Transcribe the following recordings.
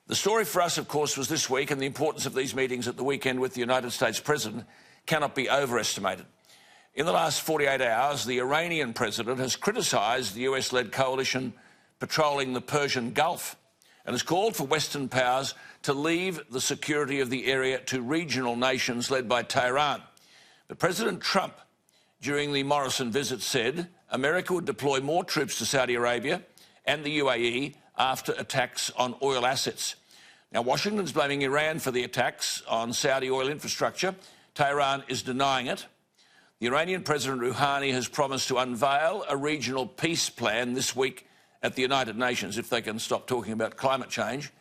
The story for us, of course, was this week, and the importance of these meetings at the weekend with the United States President cannot be overestimated. In the last 48 hours, the Iranian president has criticised the US-led coalition patrolling the Persian Gulf and has called for Western powers to leave the security of the area to regional nations led by Tehran. But President Trump, during the Morrison visit, said America would deploy more troops to Saudi Arabia and the UAE after attacks on oil assets. Now, Washington's blaming Iran for the attacks on Saudi oil infrastructure. Tehran is denying it. The Iranian President Rouhani has promised to unveil a regional peace plan this week at the United Nations, if they can stop talking about climate change.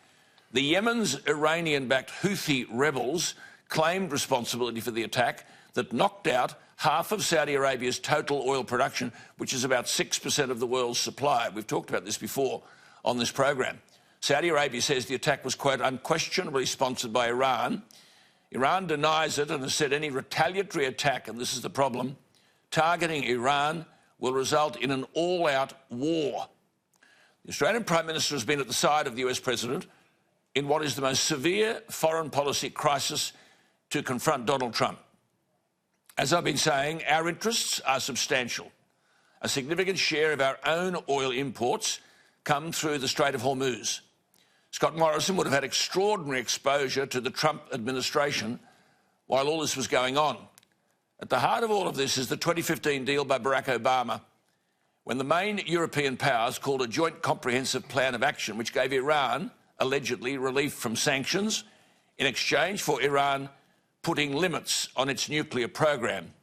The Yemen's Iranian-backed Houthi rebels claimed responsibility for the attack that knocked out half of Saudi Arabia's total oil production, which is about 6% of the world's supply. We've talked about this before on this program. Saudi Arabia says the attack was, quote, unquestionably sponsored by Iran. Iran denies it and has said any retaliatory attack, and this is the problem, targeting Iran will result in an all-out war. The Australian Prime Minister has been at the side of the US President in what is the most severe foreign policy crisis to confront Donald Trump. As I've been saying, our interests are substantial. A significant share of our own oil imports come through the Strait of Hormuz. Scott Morrison would have had extraordinary exposure to the Trump administration while all this was going on. At the heart of all of this is the 2015 deal by Barack Obama, when the main European powers called a joint comprehensive plan of action which gave Iran, allegedly, relief from sanctions in exchange for Iran putting limits on its nuclear program.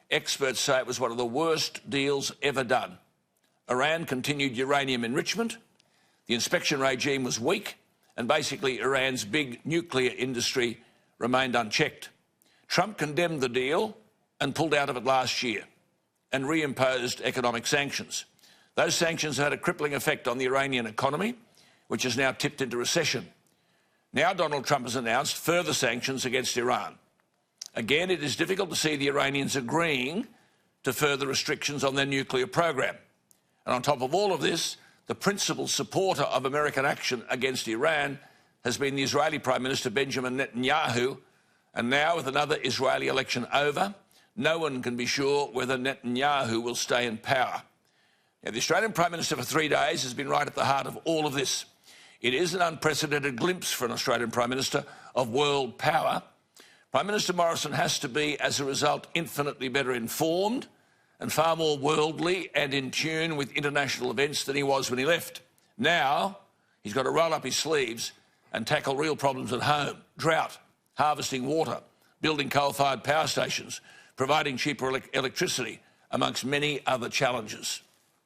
Experts say it was one of the worst deals ever done. Iran continued uranium enrichment, the inspection regime was weak, and basically Iran's big nuclear industry remained unchecked. Trump condemned the deal and pulled out of it last year and reimposed economic sanctions. Those sanctions had a crippling effect on the Iranian economy, which has now tipped into recession. Now Donald Trump has announced further sanctions against Iran. Again, it is difficult to see the Iranians agreeing to further restrictions on their nuclear program. And on top of all of this, the principal supporter of American action against Iran has been the Israeli Prime Minister Benjamin Netanyahu, and now with another Israeli election over, no one can be sure whether Netanyahu will stay in power. Now, the Australian Prime Minister for 3 days has been right at the heart of all of this. It is an unprecedented glimpse for an Australian Prime Minister of world power. Prime Minister Morrison has to be, as a result, infinitely better informed and far more worldly and in tune with international events than he was when he left. Now, he's got to roll up his sleeves and tackle real problems at home: drought, harvesting water, building coal-fired power stations, providing cheaper electricity, amongst many other challenges.